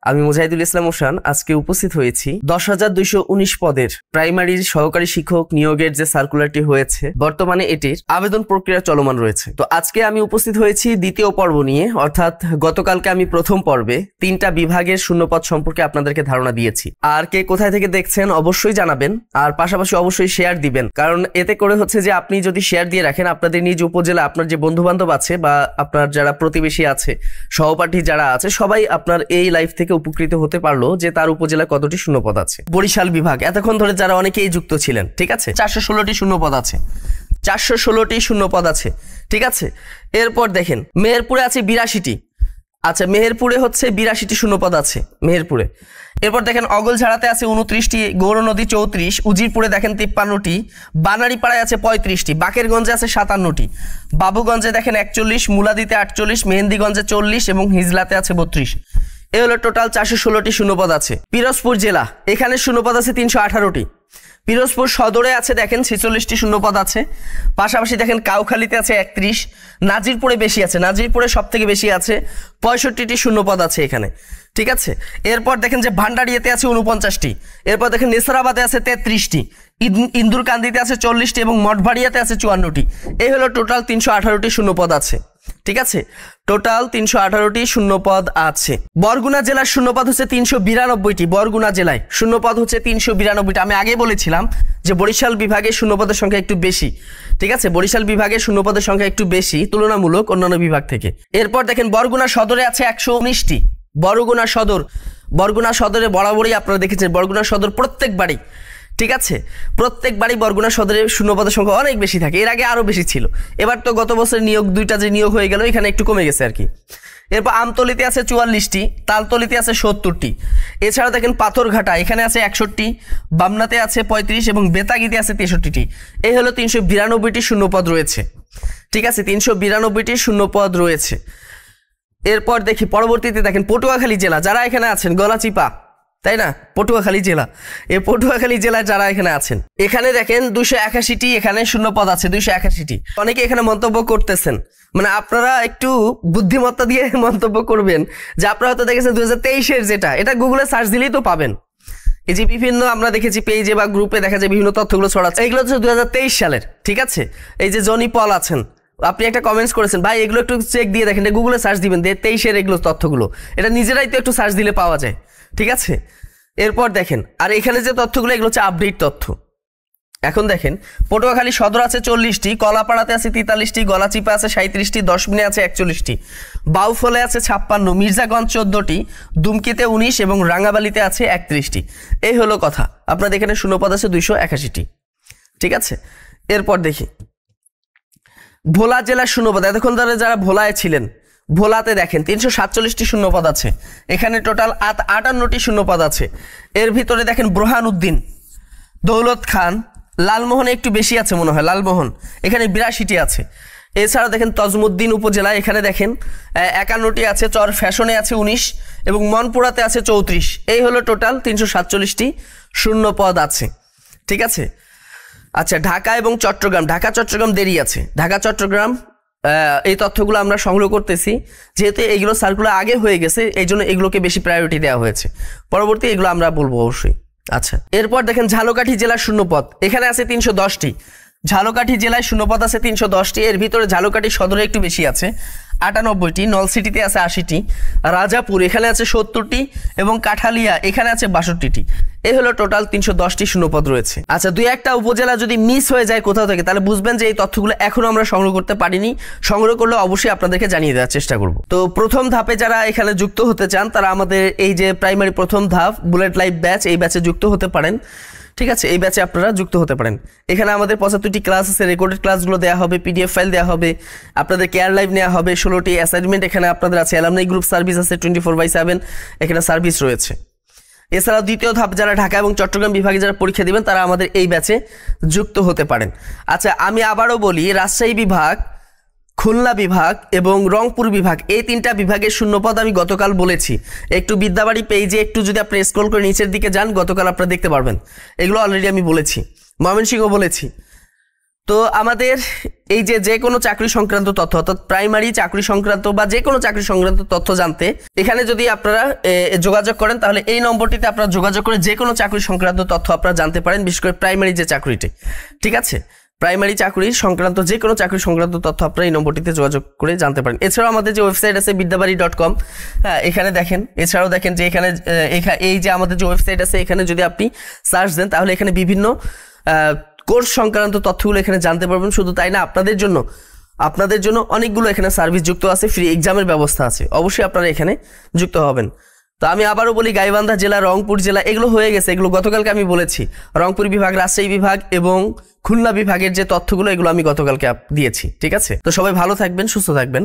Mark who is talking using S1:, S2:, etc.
S1: আমি মুজাহিদুল ইসলাম ওশান আজকে উপস্থিত হয়েছি 10,219 পদের প্রাইমারির সহকারী শিক্ষক নিয়োগের যে সার্কুলারটি হয়েছে বর্তমানে এটির আবেদন প্রক্রিয়া চলমান রয়েছে। তো আজকে আমি উপস্থিত হয়েছি দ্বিতীয় পর্ব নিয়ে, অর্থাৎ গতকালকে আমি প্রথম পর্বে 3টা বিভাগের শূন্যপদ সম্পর্কে আপনাদেরকে ধারণা দিয়েছি। আর কে কোথায় থেকে দেখছেন অবশ্যই জানাবেন, আর পাশাপাশি অবশ্যই শেয়ার দিবেন, কারণ এতে করে হচ্ছে যে আপনি যদি শেয়ার দিয়ে রাখেন আপনাদের নিজ উপজেলা আপনার যে বন্ধু বান্ধব আছে বা আপনার যারা প্রতিবেশী আছে সহপাঠী যারা আছে সবাই আপনার এই লাইফ থেকে উপকৃত হতে পারলো যে তার উপজেলায় কতটি শূন্যপদ আছে। বরিশাল বিভাগ এতক্ষণ ধরে যারা অনেকেই যুক্ত ছিলেন, ঠিক আছে, 416টি শূন্যপদ আছে, 416টি শূন্যপদ আছে, ঠিক আছে। এরপর দেখেন মেহেরপুরে আছে 82টি, আচ্ছা মেহেরপুরে হচ্ছে 82টি শূন্যপদ আছে মেহেরপুরে। এরপর দেখেন অগলঝাড়াতে আছে 29টি, গৌরনদী 34, উজিরপুরে দেখেন 53টি, বানারীপাড়ায় আছে 35টি, বাকেরগঞ্জে আছে 57টি, বাবুগঞ্জে দেখেন 41, মুলাদিতে 48, মেহেন্দিগঞ্জে 40 এবং হিজলাতে আছে 32। এ হলো টোটাল 416টি শূন্যপদ আছে। পিরোজপুর জেলা, এখানে শূন্যপদ আছে 318টি। পিরোজপুর সদরে আছে দেখেন 46টি শূন্যপদ আছে, পাশাপাশি দেখেন কাউখালীতে আছে 31, নাজিরপুরে বেশি আছে, নাজিরপুরে সব থেকে বেশি আছে 65টি শূন্যপদ আছে এখানে, ঠিক আছে। এরপর দেখেন যে ভান্ডারিয়াতে আছে 49টি, এরপর দেখেন নেসারাবাদে আছে 33টি, ইন্দুরকান্দিতে আছে 40টি এবং মঠবাড়িয়াতে আছে 54টি। এই হলো টোটাল 318টি শূন্যপদ আছে, ঠিক আছে, টোটাল 318টি শূন্যপদ আছে। বরগুনা জেলার শূন্যপদ হচ্ছে 392টি, বরগুনা জেলায় শূন্যপদ হচ্ছে 392টি। আমি আগে বলেছিলাম যে বরিশাল বিভাগের শূন্যপদের সংখ্যা একটু বেশি, ঠিক আছে, বরিশাল বিভাগের শূন্যপদের সংখ্যা একটু বেশি তুলনামূলক অন্যান্য বিভাগ থেকে। এরপর দেখেন বরগুনা সদরে আছে 119টি, বরগুনা সদর, বরগুনা সদরে বরাবরই আপনারা দেখেছেন বরগুনা সদর প্রত্যেক বাড়ি, ঠিক আছে, প্রত্যেক বাড়ি বরগুনা সদরের শূন্যপদের সংখ্যা অনেক বেশি থাকে, এর আগে আরও বেশি ছিল, এবার তো গত বছর নিয়োগ 2টা যে নিয়োগ হয়ে গেল এখানে একটু কমে গেছে আর কি। এরপর আমতলিতে আছে 44টি, তালতলিতে আছে 70টি, এছাড়া দেখেন পাথরঘাটা এখানে আছে 61টি, বামনাতে আছে 35 এবং বেতাগিতে আছে 63টি। এই হলো 392টি শূন্যপদ রয়েছে, ঠিক আছে, 392টি শূন্যপদ রয়েছে। এরপর দেখি পরবর্তীতে দেখেন পটুয়াখালী জেলা, যারা এখানে আছেন গলাচিপা, তাই না, পটুয়াখালী জেলা, এই পটুয়াখালী জেলায় যারা এখানে আছেন এখানে দেখেন 281টি এখানে শূন্যপদ আছে, 281টি। অনেকে এখানে মন্তব্য করতেছেন, মানে আপনারা একটু বুদ্ধিমত্তা দিয়ে মন্তব্য করবেন যে আপনারা হয়তো দেখেছেন 2023-এর যেটা, এটা গুগলে সার্চ দিলেই তো পাবেন। এই যে বিভিন্ন আমরা দেখেছি পেজে বা গ্রুপে দেখা যায় বিভিন্ন তথ্যগুলো ছড়াচ্ছে, এগুলো হচ্ছে 2023 সালের, ঠিক আছে। এই যে জনি পল আছেন, আপনি একটা কমেন্টস করেছেন ভাই এগুলো একটু চেক দিয়ে দেখেন, গুগলে সার্চ দিবেন 23-এর এগুলো তথ্যগুলো, এটা নিজেরাই তো একটু সার্চ দিলে পাওয়া যায়, ঠিক আছে। এরপর দেখেন আর এখানে যে তথ্যগুলো এগুলো হচ্ছে আপডেট তথ্য। এখন দেখেন পটুয়াখালী সদর আছে 40টি, কলাপাড়াতে আছে 43টি, গলাচিপা আছে 37টি, দশমিনে আছে 41টি, বাউফলে আছে 56, মির্জাগঞ্জ 14টি, দুমকিতে 19 এবং রাঙ্গাবালিতে আছে 31টি। এই হলো কথা, আপনাদের এখানে শূন্যপদ আছে 281টি, ঠিক আছে। এরপর দেখি ভোলা জেলার শূন্যপদ, এতক্ষণ ধরে যারা ভোলায় ছিলেন ভোলাতে দেখেন 347টি শূন্যপদ আছে, এখানে টোটাল 58টি শূন্যপদ আছে। এর ভিতরে দেখেন ব্রহানউদ্দিন, দৌলত খান, লালমোহনে একটু বেশি আছে মনে হয়, লালমোহন এখানে 82টি আছে। এছাড়া দেখেন তজমুদ্দিন উপজেলা, এখানে দেখেন 51টি আছে, চর ফ্যাশনে আছে 19 এবং মনপুরাতে আছে 34। এই হলো টোটাল 347টি শূন্যপদ আছে, ঠিক আছে। আচ্ছা ঢাকা এবং চট্টগ্রাম, ঢাকা চট্টগ্রাম দেরি আছে, ঢাকা চট্টগ্রাম এই তথ্যগুলো আমরা সংগ্রহ করতেছি, যেহেতু এইগুলো সার্কুলার আগে হয়ে গেছে এই জন্য এগুলোকে বেশি প্রায়োরিটি দেওয়া হয়েছে, পরবর্তী এগুলো আমরা বলবো অবশ্যই। আচ্ছা এরপর দেখেন ঝালকাঠি জেলার শূন্যপদ, এখানে আছে 310টি, ঝালকাঠি জেলায় শূন্যপদ আছে 310টি। এর ভিতরে ঝালকাঠি সদরে একটু বেশি আছে 98টি, নলসিটিতে আছে 80টি, রাজাপুর এখানে আছে 70টি এবং কাঠালিয়া এখানে আছে 62টি। এই হলো টোটাল 310টি শূন্যপদ রয়েছে। আচ্ছা 2-1টা উপজেলা যদি মিস হয়ে যায় কোথাও থেকে তাহলে বুঝবেন যে এই তথ্যগুলো এখনো আমরা সংগ্রহ করতে পারিনি, সংগ্রহ করলে অবশ্যই আপনাদেরকে জানিয়ে দেওয়ার চেষ্টা করব। তো প্রথম ধাপে যারা এখানে যুক্ত হতে চান তারা আমাদের এই যে প্রাইমারি প্রথম ধাপ বুলেট লাইভ ব্যাচ, এই ব্যাচে যুক্ত হতে পারেন, ঠিক আছে, এই ব্যাচে আপনারা যুক্ত হতে পারেন। এখানে আমাদের 75টি ক্লাস আছে, রেকর্ডেড ক্লাসগুলো দেওয়া হবে, পিডিএফ ফাইল দেওয়া হবে, আপনাদের কেয়ার লাইভ নেওয়া হবে, 16টি অ্যাসাইনমেন্ট এখানে আপনাদের আছে, অ্যালামনাই গ্রুপ সার্ভিস আছে 24/7 এখানে সার্ভিস রয়েছে। এছাড়াও দ্বিতীয় ধাপ যারা ঢাকা এবং চট্টগ্রাম বিভাগে যারা পরীক্ষা দিবেন তারা আমাদের এই ব্যাচে যুক্ত হতে পারেন। আচ্ছা আমি আবারও বলি, রাজশাহী বিভাগ, খুলনা বিভাগ এবং রংপুর বিভাগ এই 3টা বিভাগের শূন্যপদ আমি গতকাল বলেছি, একটু বিদ্যাবাড়ি পেজে একটু যদি আপনি স্ক্রল করে নিচের দিকে যান গতকাল আপনারা দেখতে পারবেন, এগুলো অলরেডি আমি বলেছি। ময়মনসিংহ বলেছি, তো আমাদের এই যে কোনো চাকরি সংক্রান্ত তথ্য অর্থাৎ প্রাইমারি চাকরি সংক্রান্ত বা যে কোনো চাকরি সংক্রান্ত তথ্য জানতে এখানে যদি আপনারা যোগাযোগ করেন তাহলে এই নম্বরটিতে আপনারা যোগাযোগ করে যে কোনো চাকরি সংক্রান্ত তথ্য আপনারা জানতে পারেন, বিশেষ করে প্রাইমারি যে চাকরিটি, ঠিক আছে, প্রাইমারি চাকরি সংক্রান্ত যে কোনো চাকরি সংক্রান্ত তথ্য আপনারা এই নম্বরটিতে যোগাযোগ করে জানতে পারেন। এছাড়াও আমাদের যে ওয়েবসাইট আছে বিদ্যাবাড়ি.com, হ্যাঁ এখানে দেখেন, এছাড়াও দেখেন যে এখানে এই যে আমাদের যে ওয়েবসাইট আছে এখানে যদি আপনি সার্চ দেন তাহলে এখানে বিভিন্ন কোর্স সংক্রান্ত তথ্যগুলো এখানে জানতে পারবেন। শুধু তাই না, আপনাদের জন্য অনেকগুলো এখানে সার্ভিস যুক্ত আছে, ফ্রি এক্সামের ব্যবস্থা আছে, অবশ্যই আপনারা এখানে যুক্ত হবেন। তো আমি আবারও বলি, গাইবান্ধা জেলা, রংপুর জেলা এগুলো হয়ে গেছে, এগুলো গতকালকে আমি বলেছি। রংপুর বিভাগ, রাজশাহী বিভাগ এবং খুলনা বিভাগের যে তথ্যগুলো এগুলো আমি গতকালকে দিয়েছি, ঠিক আছে। তো সবাই ভালো থাকবেন, সুস্থ থাকবেন।